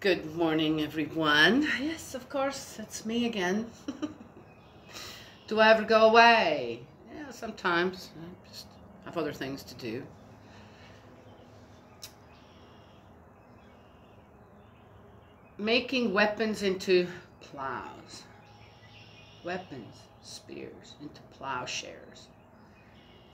Good morning, everyone. Yes, of course, it's me again. Do I ever go away? Yeah, sometimes. I just have other things to do. Making weapons into plows. Weapons, spears, into plowshares.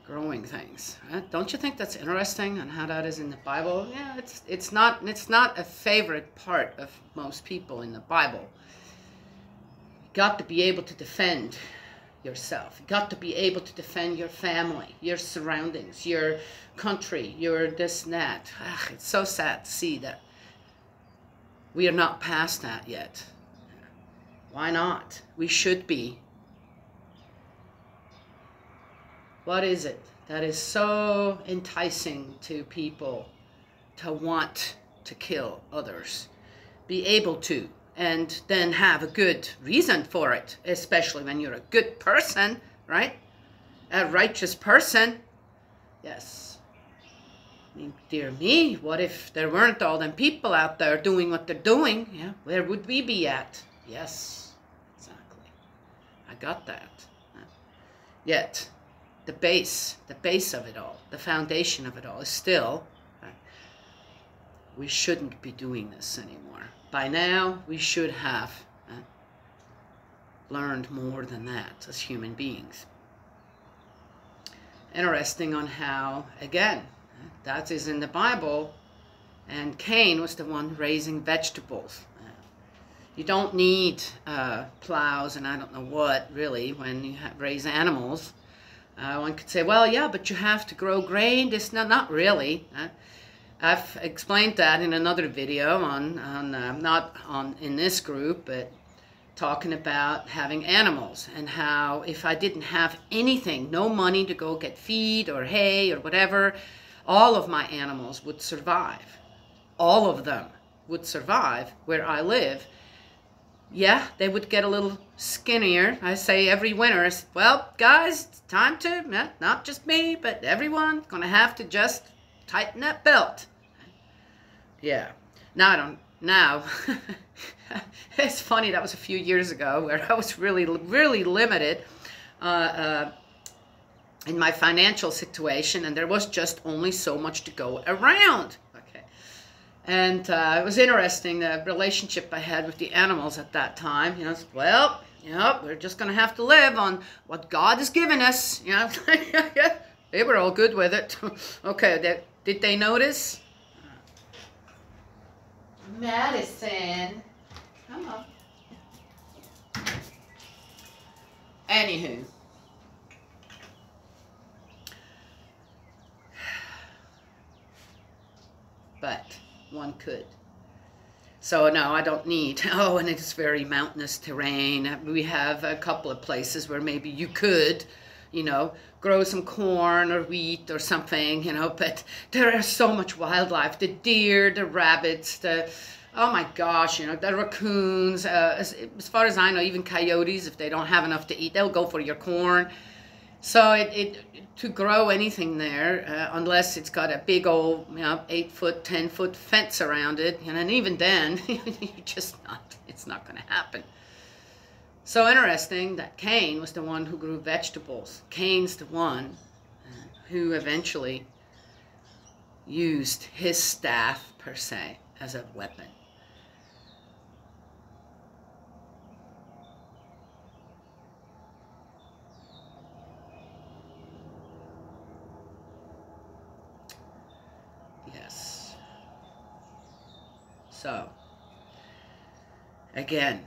Growing things. Don't you think that's interesting on how that is in the Bible? Yeah, it's not a favorite part of most people in the Bible. You got to be able to defend yourself. You got to be able to defend your family, your surroundings, your country, your this and that. It's so sad to see that we are not past that yet. Why not? We should be. What is it that is so enticing to people to want to kill others? Be able to, and then have a good reason for it, especially when you're a good person, right? A righteous person. Yes. I mean, dear me, what if there weren't all them people out there doing what they're doing? Yeah, where would we be at? Yes, exactly. I got that. Yet, the base of it all, the foundation of it all is still, we shouldn't be doing this anymore. By now, we should have learned more than that as human beings. Interesting on how, again, that is in the Bible, and Cain was the one raising vegetables. You don't need plows and I don't know what, really, when you raise animals. One could say, well, yeah, but you have to grow grain. This not really. I've explained that in another video not in this group, but talking about having animals and how if I didn't have anything, no money to go get feed or hay or whatever, all of my animals would survive. All of them would survive where I live. Yeah, they would get a little skinnier. I say every winter, well, guys, it's time to, not just me, but everyone, gonna have to just tighten that belt. Yeah. Now, it's funny, that was a few years ago where I was really, really limited in my financial situation, and there was just only so much to go around. And it was interesting, the relationship I had with the animals at that time. Well, we're just going to have to live on what God has given us. They were all good with it. Okay, did they notice? Madison, come on. Anywho. But one could. So no, I don't need, and it's very mountainous terrain. We have a couple of places where maybe you could, grow some corn or wheat or something, but there is so much wildlife, the deer, the rabbits, oh my gosh, the raccoons, as far as I know, even coyotes, if they don't have enough to eat, they'll go for your corn. So to grow anything there, unless it's got a big old, 8-foot, 10-foot fence around it, and even then, it's not going to happen. So interesting that Cain was the one who grew vegetables. Cain's the one who eventually used his staff, per se, as a weapon. Yes. So, again,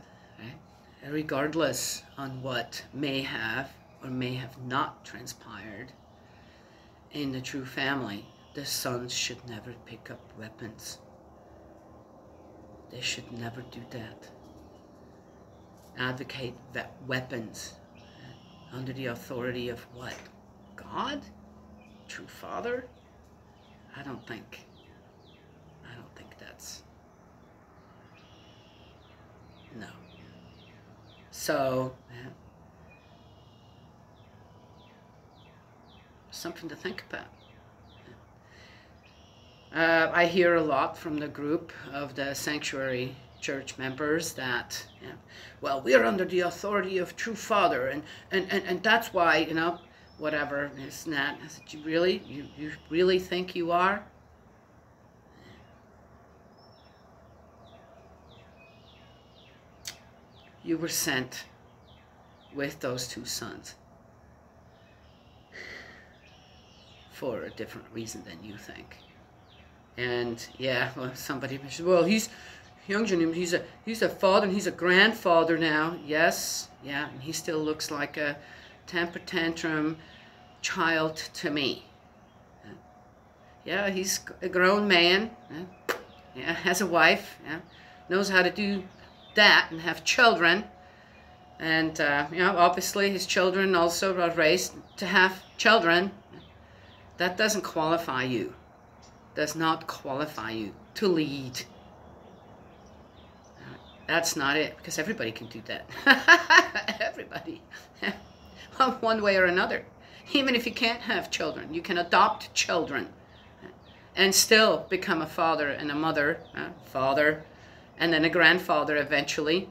regardless on what may have or may have not transpired in the true family, the sons should never pick up weapons. They should never do that. Advocate weapons under the authority of what? God? True Father? I don't think that's, no. So, something to think about. I hear a lot from the group of the Sanctuary Church members that, well, we're under the authority of True Father, and that's why, whatever, it's not. I said, you really think you are? You were sent with those 2 sons for a different reason than you think. And yeah, well, somebody mentioned, well, he's Hyungjin, he's a father and he's a grandfather now. Yes, yeah, and he still looks like a temper tantrum child to me. Yeah, he's a grown man. Yeah, has a wife. Yeah, knows how to do that and have children. And obviously his children also are raised to have children. That doesn't qualify you. Does not qualify you to lead. That's not it, because everybody can do that. Everybody. One way or another. Even if you can't have children, you can adopt children and still become a father and a mother, father, and then a grandfather eventually.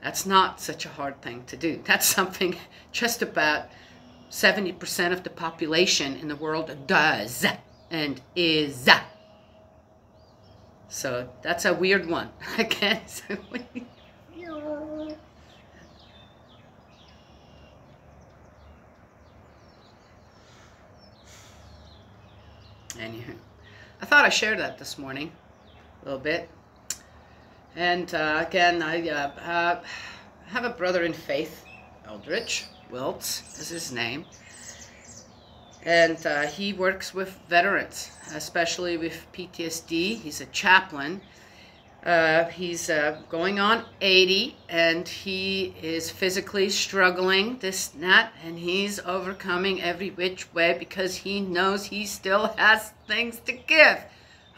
That's not such a hard thing to do. That's something just about 70% of the population in the world does and is. So that's a weird one. Again. Anywho, I thought I'd share that this morning a little bit. And again, I have a brother in faith, Eldridge Wiltz is his name. And he works with veterans, especially with PTSD. He's a chaplain. He's going on 80, and he is physically struggling, this and that, and he's overcoming every which way because he knows he still has things to give,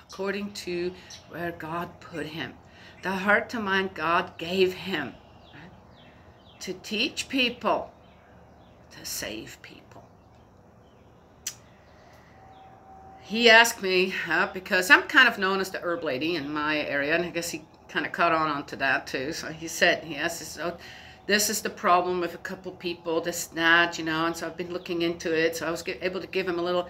according to where God put him. The heart to mind God gave him, right? To teach people, to save people. He asked me, because I'm kind of known as the herb lady in my area, and I guess he kind of caught on to that too. So he said, yes, this is the problem with a couple people, this, that, and so I've been looking into it. So I was able to give him a little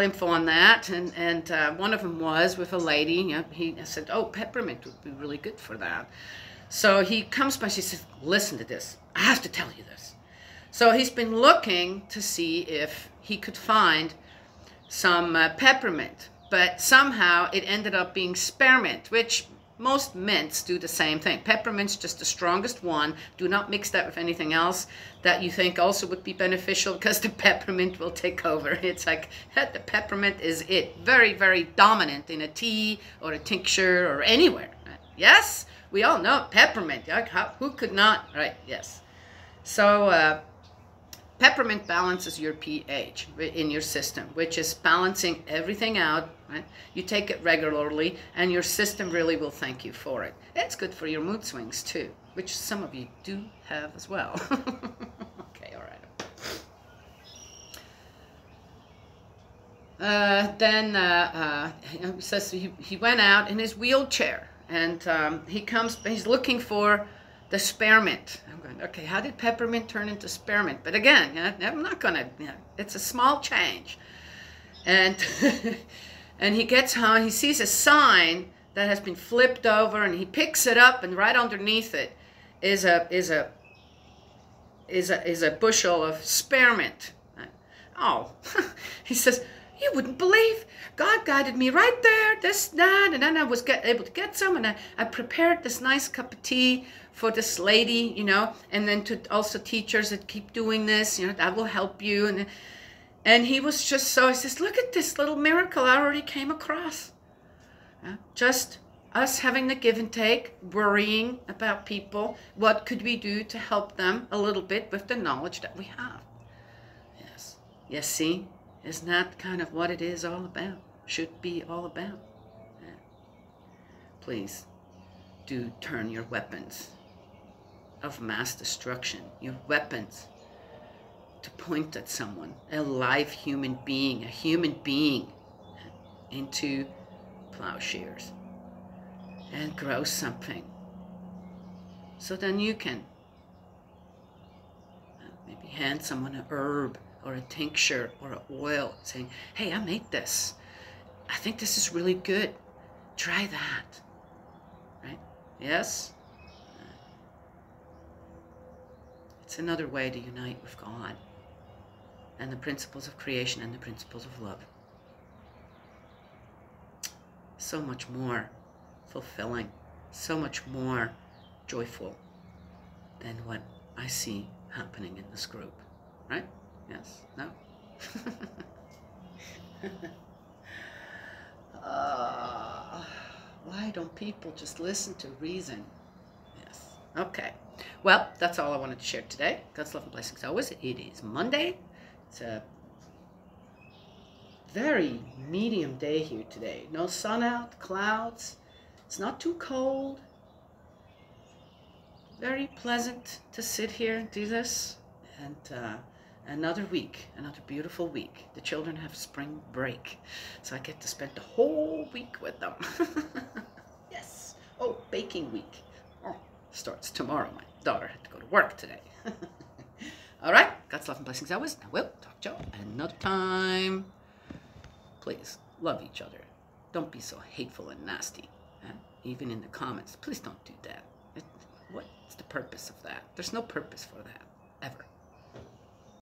info on that, and one of them was with a lady. I said, oh, peppermint would be really good for that. So he comes by, she says, listen to this. I have to tell you this. So he's been looking to see if he could find some peppermint, but somehow it ended up being spearmint, which most mints do the same thing. Peppermint's just the strongest one. Do not mix that with anything else that you think also would be beneficial, because the peppermint will take over. It's like the peppermint is it. Very, very dominant in a tea or a tincture or anywhere. Yes, we all know peppermint. Who could not? Right, yes. So peppermint balances your pH in your system, which is balancing everything out, right? You take it regularly, and your system really will thank you for it. It's good for your mood swings, too, which some of you do have as well. Okay, all right. Then he says he went out in his wheelchair, and he's looking for the spearmint. I'm going, okay, how did peppermint turn into spearmint? But again, I'm not going to, it's a small change. And and he gets home, he sees a sign that has been flipped over, and he picks it up, and right underneath it is a bushel of spearmint. Oh, he says, you wouldn't believe, God guided me right there, this, that, and then I was able to get some, and I prepared this nice cup of tea for this lady, and then to also teachers that keep doing this, that will help you. And he was just so, he says, look at this little miracle I already came across. Just us having the give and take, worrying about people. What could we do to help them a little bit with the knowledge that we have? Yes. Yes, see? Isn't that kind of what it is all about? Should be all about. Yeah. Please do turn your weapons of mass destruction, your weapons, to point at someone, a live human being, into plowshares and grow something. So then you can maybe hand someone an herb or a tincture or an oil saying, hey, I made this. I think this is really good. Try that. Right? Yes? It's another way to unite with God and the principles of creation and the principles of love. So much more fulfilling, so much more joyful than what I see happening in this group. Right? Yes? No? Why don't people just listen to reason? Yes. Okay. Well, that's all I wanted to share today. God's love and blessings always. It is Monday. It's a very medium day here today. No sun out, clouds. It's not too cold. Very pleasant to sit here and do this. And another week, another beautiful week. The children have spring break, so I get to spend the whole week with them. Yes. Oh, baking week. Oh, starts tomorrow. My daughter had to go to work today. All right. God's love and blessings always. I will talk to you another time. Please, love each other. Don't be so hateful and nasty. Even in the comments, please don't do that. What's the purpose of that? There's no purpose for that.